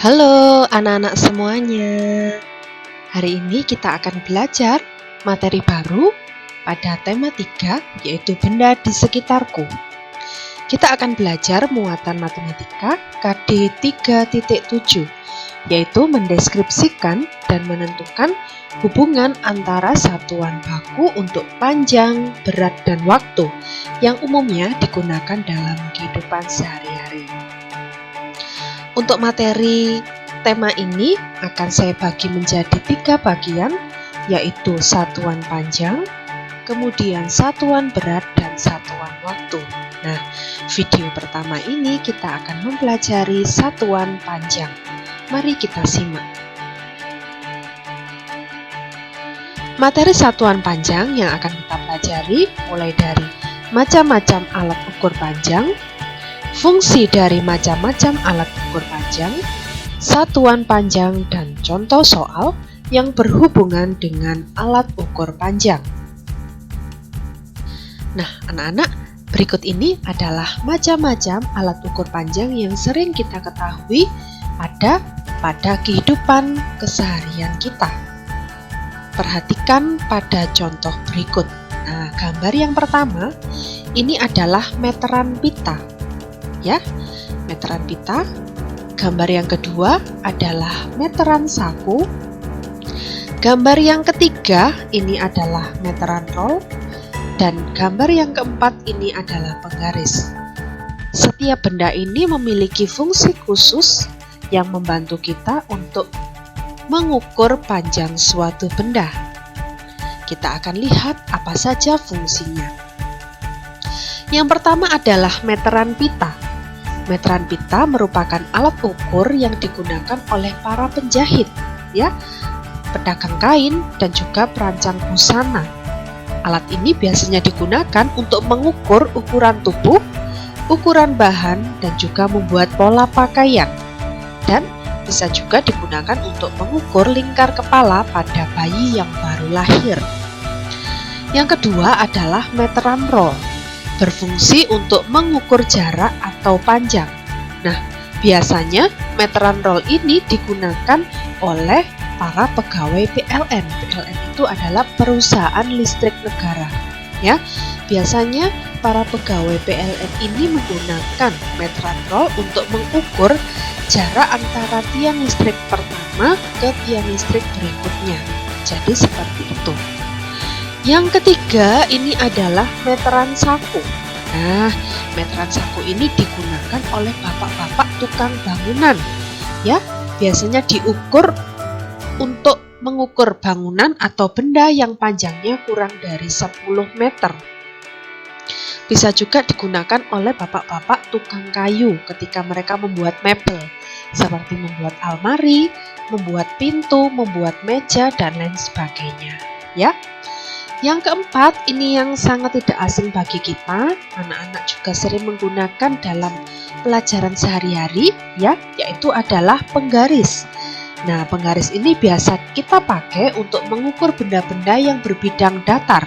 Halo anak-anak semuanya. Hari ini kita akan belajar materi baru pada tema 3, yaitu benda di sekitarku. Kita akan belajar muatan matematika KD 3.7, yaitu mendeskripsikan dan menentukan hubungan antara satuan baku untuk panjang, berat, dan waktu yang umumnya digunakan dalam kehidupan sehari-hari. Untuk materi tema ini akan saya bagi menjadi 3 bagian, yaitu satuan panjang, kemudian satuan berat, dan satuan waktu. Nah, video pertama ini kita akan mempelajari satuan panjang. Mari kita simak. Materi satuan panjang yang akan kita pelajari mulai dari macam-macam alat ukur panjang, fungsi dari macam-macam alat ukur panjang, satuan panjang, dan contoh soal yang berhubungan dengan alat ukur panjang. Nah, anak-anak, berikut ini adalah macam-macam alat ukur panjang yang sering kita ketahui ada pada kehidupan keseharian kita. Perhatikan pada contoh berikut. Nah, gambar yang pertama, ini adalah meteran pita. Ya, meteran pita. Gambar yang kedua adalah meteran saku. Gambar yang ketiga ini adalah meteran roll, dan gambar yang keempat ini adalah penggaris. Setiap benda ini memiliki fungsi khusus yang membantu kita untuk mengukur panjang suatu benda. Kita akan lihat apa saja fungsinya. Yang pertama adalah meteran pita. Meteran pita merupakan alat ukur yang digunakan oleh para penjahit, ya, pedagang kain, dan juga perancang busana. Alat ini biasanya digunakan untuk mengukur ukuran tubuh, ukuran bahan, dan juga membuat pola pakaian. Dan bisa juga digunakan untuk mengukur lingkar kepala pada bayi yang baru lahir. Yang kedua adalah meteran roll. Berfungsi untuk mengukur jarak atau panjang. Nah, biasanya meteran roll ini digunakan oleh para pegawai PLN. PLN itu adalah perusahaan listrik negara. Ya, biasanya para pegawai PLN ini menggunakan meteran roll untuk mengukur jarak antara tiang listrik pertama ke tiang listrik berikutnya. Jadi seperti itu. Yang ketiga ini adalah meteran saku. Nah, meteran saku ini digunakan oleh bapak-bapak tukang bangunan. Ya, biasanya diukur untuk mengukur bangunan atau benda yang panjangnya kurang dari 10 meter. Bisa juga digunakan oleh bapak-bapak tukang kayu ketika mereka membuat mebel, seperti membuat almari, membuat pintu, membuat meja, dan lain sebagainya. Ya. Yang keempat, ini yang sangat tidak asing bagi kita, anak-anak juga sering menggunakan dalam pelajaran sehari-hari, ya, yaitu adalah penggaris. Nah, penggaris ini biasa kita pakai untuk mengukur benda-benda yang berbidang datar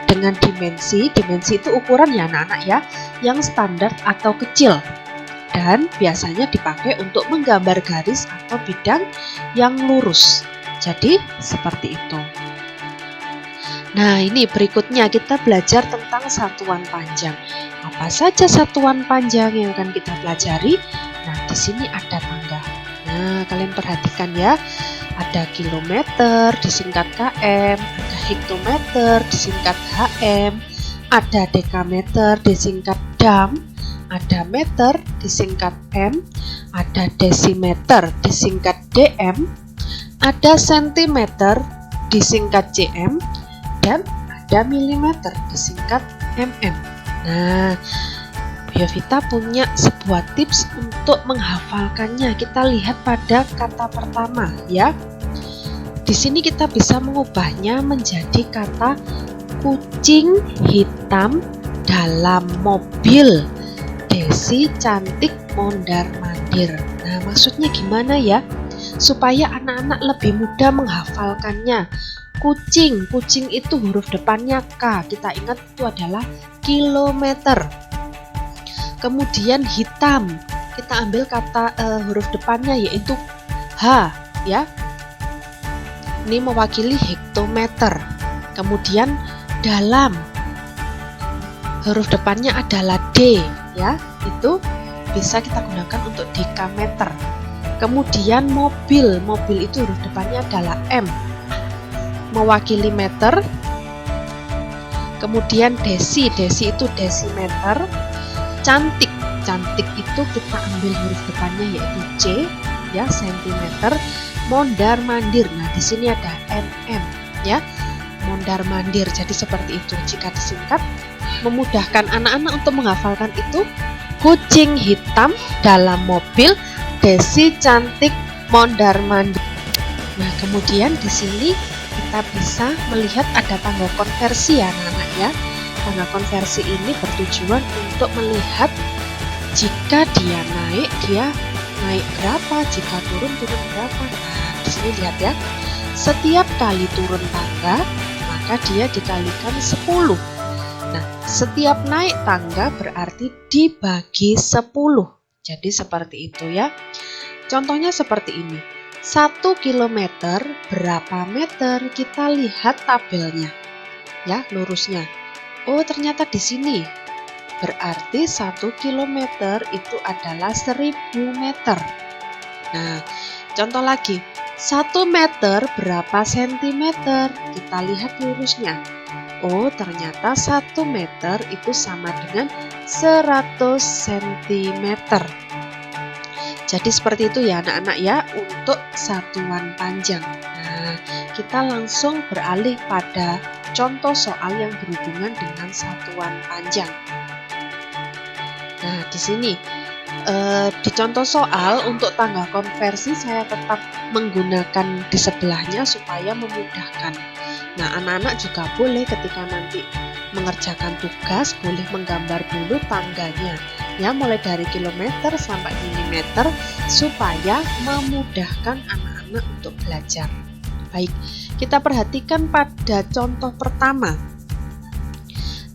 dengan dimensi itu ukuran ya anak-anak ya, yang standar atau kecil. Dan biasanya dipakai untuk menggambar garis atau bidang yang lurus. Jadi, seperti itu. Nah, ini berikutnya kita belajar tentang satuan panjang. Apa saja satuan panjang yang akan kita pelajari? Nah, di sini ada tangga. Nah, kalian perhatikan ya. Ada kilometer disingkat km, ada hektometer disingkat hm, ada dekameter disingkat dam, ada meter disingkat m, ada desimeter disingkat dm, ada sentimeter disingkat cm, dan ada milimeter disingkat mm. Nah, Biovita punya sebuah tips untuk menghafalkannya. Kita lihat pada kata pertama ya. Di sini kita bisa mengubahnya menjadi kata kucing hitam dalam mobil. Desi cantik mondar-mandir. Nah, maksudnya gimana ya? Supaya anak-anak lebih mudah menghafalkannya. Kucing itu huruf depannya K. Kita ingat itu adalah kilometer. Kemudian hitam kita ambil kata huruf depannya yaitu H ya. Ini mewakili hektometer. Kemudian dalam, huruf depannya adalah D ya. Itu bisa kita gunakan untuk dekameter. Kemudian mobil itu huruf depannya adalah M, mewakili meter. Kemudian desi itu desimeter. Cantik itu kita ambil huruf depannya yaitu C ya, sentimeter. Mondar mandir, nah di sini ada mm ya, mondar mandir. Jadi seperti itu. Jika disingkat memudahkan anak-anak untuk menghafalkan itu, kucing hitam dalam mobil, desi cantik, mondar mandir. Nah kemudian di sini kita bisa melihat ada tangga konversi ya anak-anak ya. Tangga konversi ini bertujuan untuk melihat jika dia naik berapa, jika turun berapa. Nah, di sini lihat ya. Setiap kali turun tangga, maka dia dikalikan 10. Nah, setiap naik tangga berarti dibagi 10. Jadi seperti itu ya. Contohnya seperti ini. 1 kilometer berapa meter? Kita lihat tabelnya. Ya, lurusnya. Oh, ternyata di sini. Berarti 1 kilometer itu adalah 1000 meter. Nah, contoh lagi. 1 meter berapa sentimeter? Kita lihat lurusnya. Oh, ternyata 1 meter itu sama dengan 100 cm. Jadi seperti itu ya anak-anak ya untuk satuan panjang. Nah, kita langsung beralih pada contoh soal yang berhubungan dengan satuan panjang. Nah, di sini di contoh soal untuk tangga konversi saya tetap menggunakan di sebelahnya supaya memudahkan. Nah, anak-anak juga boleh ketika nanti mengerjakan tugas boleh menggambar dulu tangganya ya, mulai dari kilometer sampai milimeter supaya memudahkan anak-anak untuk belajar. Baik, kita perhatikan pada contoh pertama.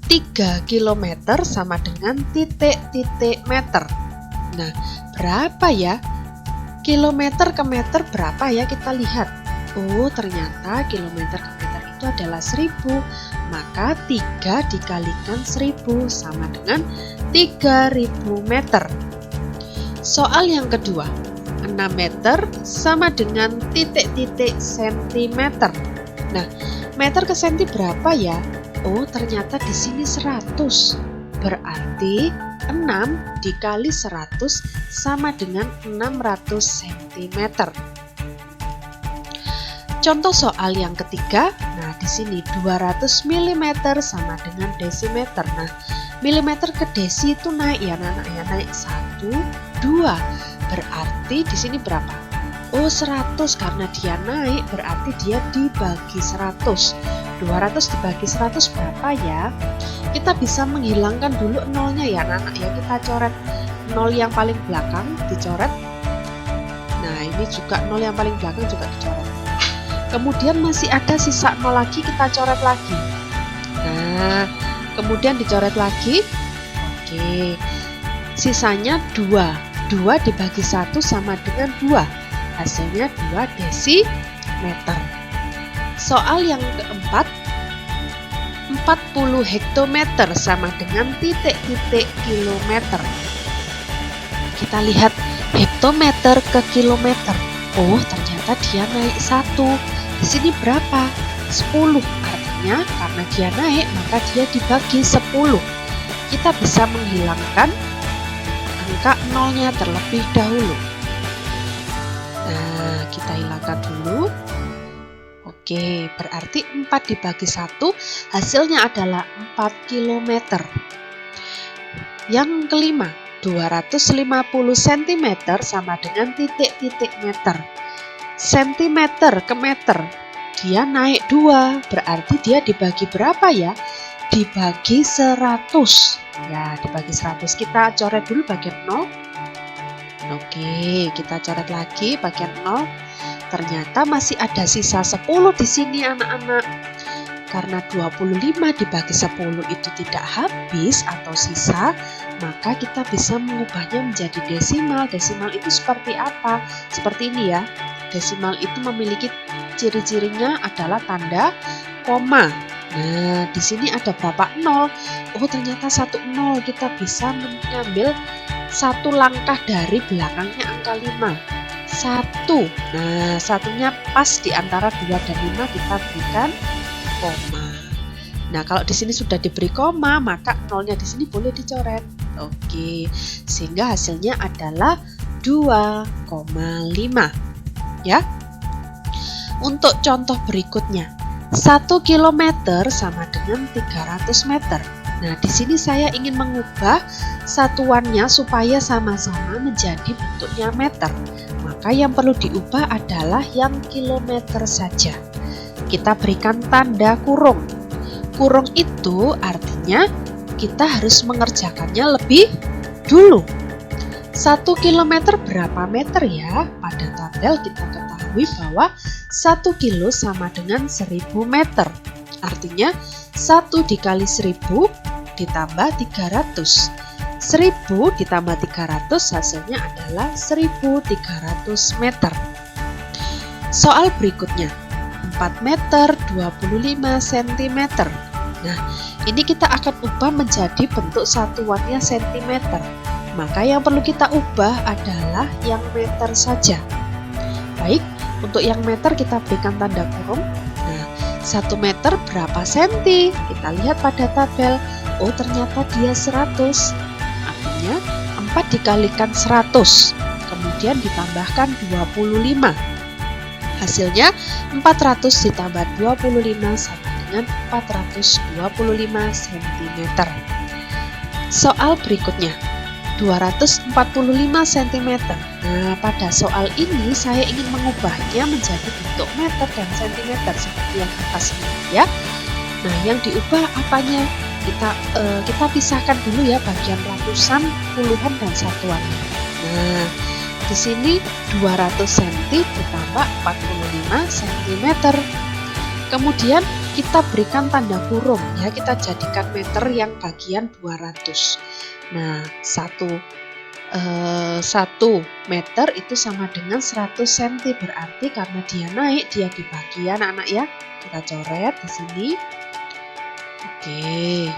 3 km sama dengan titik-titik meter. Nah, berapa ya? Kilometer ke meter berapa ya? Kita lihat. Oh, ternyata kilometer ke meter itu adalah 1000. Maka 3 dikalikan 1000 sama dengan 3000 meter. Soal yang kedua. 6 meter sama dengan titik-titik sentimeter. Nah, meter ke senti berapa ya? Oh, ternyata di sini 100. Berarti 6 dikali 100 sama dengan 600 cm. Contoh soal yang ketiga. Nah, di sini 200 mm sama dengan desimeter. Nah, milimeter ke desi itu naik ya anak-anak ya, naik 1, 2. Berarti di sini berapa? Oh, 100 karena dia naik berarti dia dibagi 100. 200 dibagi 100 berapa ya? Kita bisa menghilangkan dulu nolnya ya anak-anak ya. Kita coret nol yang paling belakang, dicoret. Nah, ini juga nol yang paling belakang juga dicoret. Kemudian masih ada sisa nol lagi, kita coret lagi. Nah, kemudian dicoret lagi. Oke. Sisanya 2. 2 dibagi 1 sama dengan 2. Hasilnya 2 desimeter. Soal yang keempat, 40 hektometer sama dengan titik-titik kilometer. Kita lihat hektometer ke kilometer. Oh, ternyata dia naik 1. Di sini berapa? 10. Artinya karena dia naik maka dia dibagi 10. Kita bisa menghilangkan angka nolnya terlebih dahulu. Nah, kita hilangkan dulu. Oke, berarti 4 dibagi 1 hasilnya adalah 4 km. Yang kelima, 250 cm sama dengan titik-titik meter. Sentimeter ke meter, dia naik 2, berarti dia dibagi berapa ya? Dibagi 100. Ya, dibagi 100. Kita coret dulu bagian 0. Oke, kita coret lagi bagian 0. Ternyata masih ada sisa 10 di sini anak-anak. Karena 25 dibagi 10 itu tidak habis atau sisa, maka kita bisa mengubahnya menjadi desimal. Desimal itu seperti apa? Seperti ini ya. Desimal itu memiliki ciri-cirinya adalah tanda koma. Nah, di sini ada berapa nol? Oh, ternyata 1 nol. Kita bisa mengambil satu langkah dari belakangnya angka 5. 1. Nah, satunya pas di antara 2 dan 5, kita berikan koma. Nah, kalau di sini sudah diberi koma, maka nolnya di sini boleh dicoret. Oke, sehingga hasilnya adalah 2,5. Ya. Untuk contoh berikutnya, 1 km sama dengan 300 meter. Nah, di sini saya ingin mengubah satuannya supaya sama-sama menjadi bentuknya meter. Maka yang perlu diubah adalah yang kilometer saja. Kita berikan tanda kurung. Kurung itu artinya kita harus mengerjakannya lebih dulu. 1 km berapa meter ya? Pada tabel kita ketahui bahwa 1 kilo sama dengan 1000 meter. Artinya 1 dikali 1000 ditambah 300. 1000 ditambah 300 hasilnya adalah 1300 meter. Soal berikutnya, 4 meter 25 cm. Nah, ini kita akan ubah menjadi bentuk satuannya cm. Maka yang perlu kita ubah adalah yang meter saja. Baik, untuk yang meter kita berikan tanda kurung. Nah, 1 meter berapa senti? Kita lihat pada tabel. Oh, ternyata dia 100. Artinya 4 dikalikan 100. Kemudian ditambahkan 25. Hasilnya 400 ditambah 25 sama dengan 425 cm. Soal berikutnya, 245 cm. Nah, pada soal ini saya ingin mengubahnya menjadi bentuk meter dan centimeter seperti yang atas ini ya. Nah, yang diubah apanya? Kita pisahkan dulu ya bagian ratusan, puluhan dan satuan. Nah, di sini 200 cm ditambah 45 cm. Kemudian kita berikan tanda kurung ya, kita jadikan meter yang bagian 200. Nah, 1 meter itu sama dengan 100 cm, berarti karena dia naik, dia di bagian anak ya. Kita coret di sini. Oke.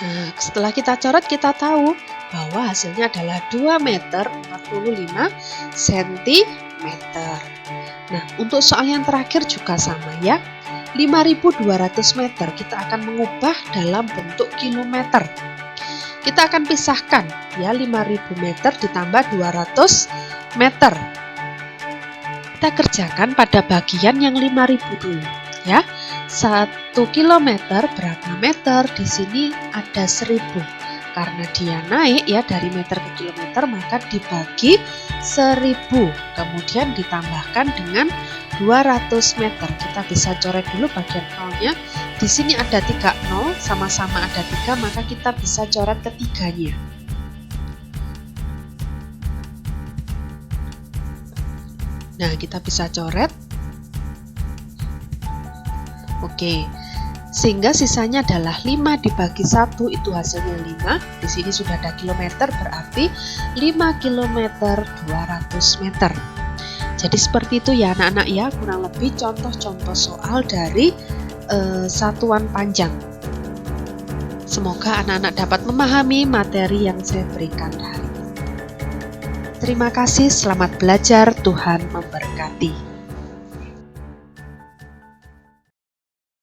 Nah, setelah kita coret, kita tahu bahwa hasilnya adalah 2 meter 45 cm. Nah, untuk soal yang terakhir juga sama ya. 5.200 meter kita akan mengubah dalam bentuk kilometer. Kita akan pisahkan ya, 5.000 meter ditambah 200 meter. Kita kerjakan pada bagian yang 5.000 dulu ya. 1 kilometer berapa meter? Di sini ada 1000. Karena dia naik ya dari meter ke kilometer, maka dibagi 1000. Kemudian ditambahkan dengan 200 meter. Kita bisa coret dulu bagian nolnya. Di sini ada 3 nol, sama-sama ada 3, maka kita bisa coret ketiganya. Nah, kita bisa coret. Oke. Sehingga sisanya adalah 5 dibagi 1, itu hasilnya 5. Di sini sudah ada kilometer, berarti 5 kilometer 200 meter. Jadi seperti itu ya anak-anak ya, kurang lebih contoh-contoh soal dari satuan panjang. Semoga anak-anak dapat memahami materi yang saya berikan hari ini. Terima kasih, selamat belajar, Tuhan memberkati.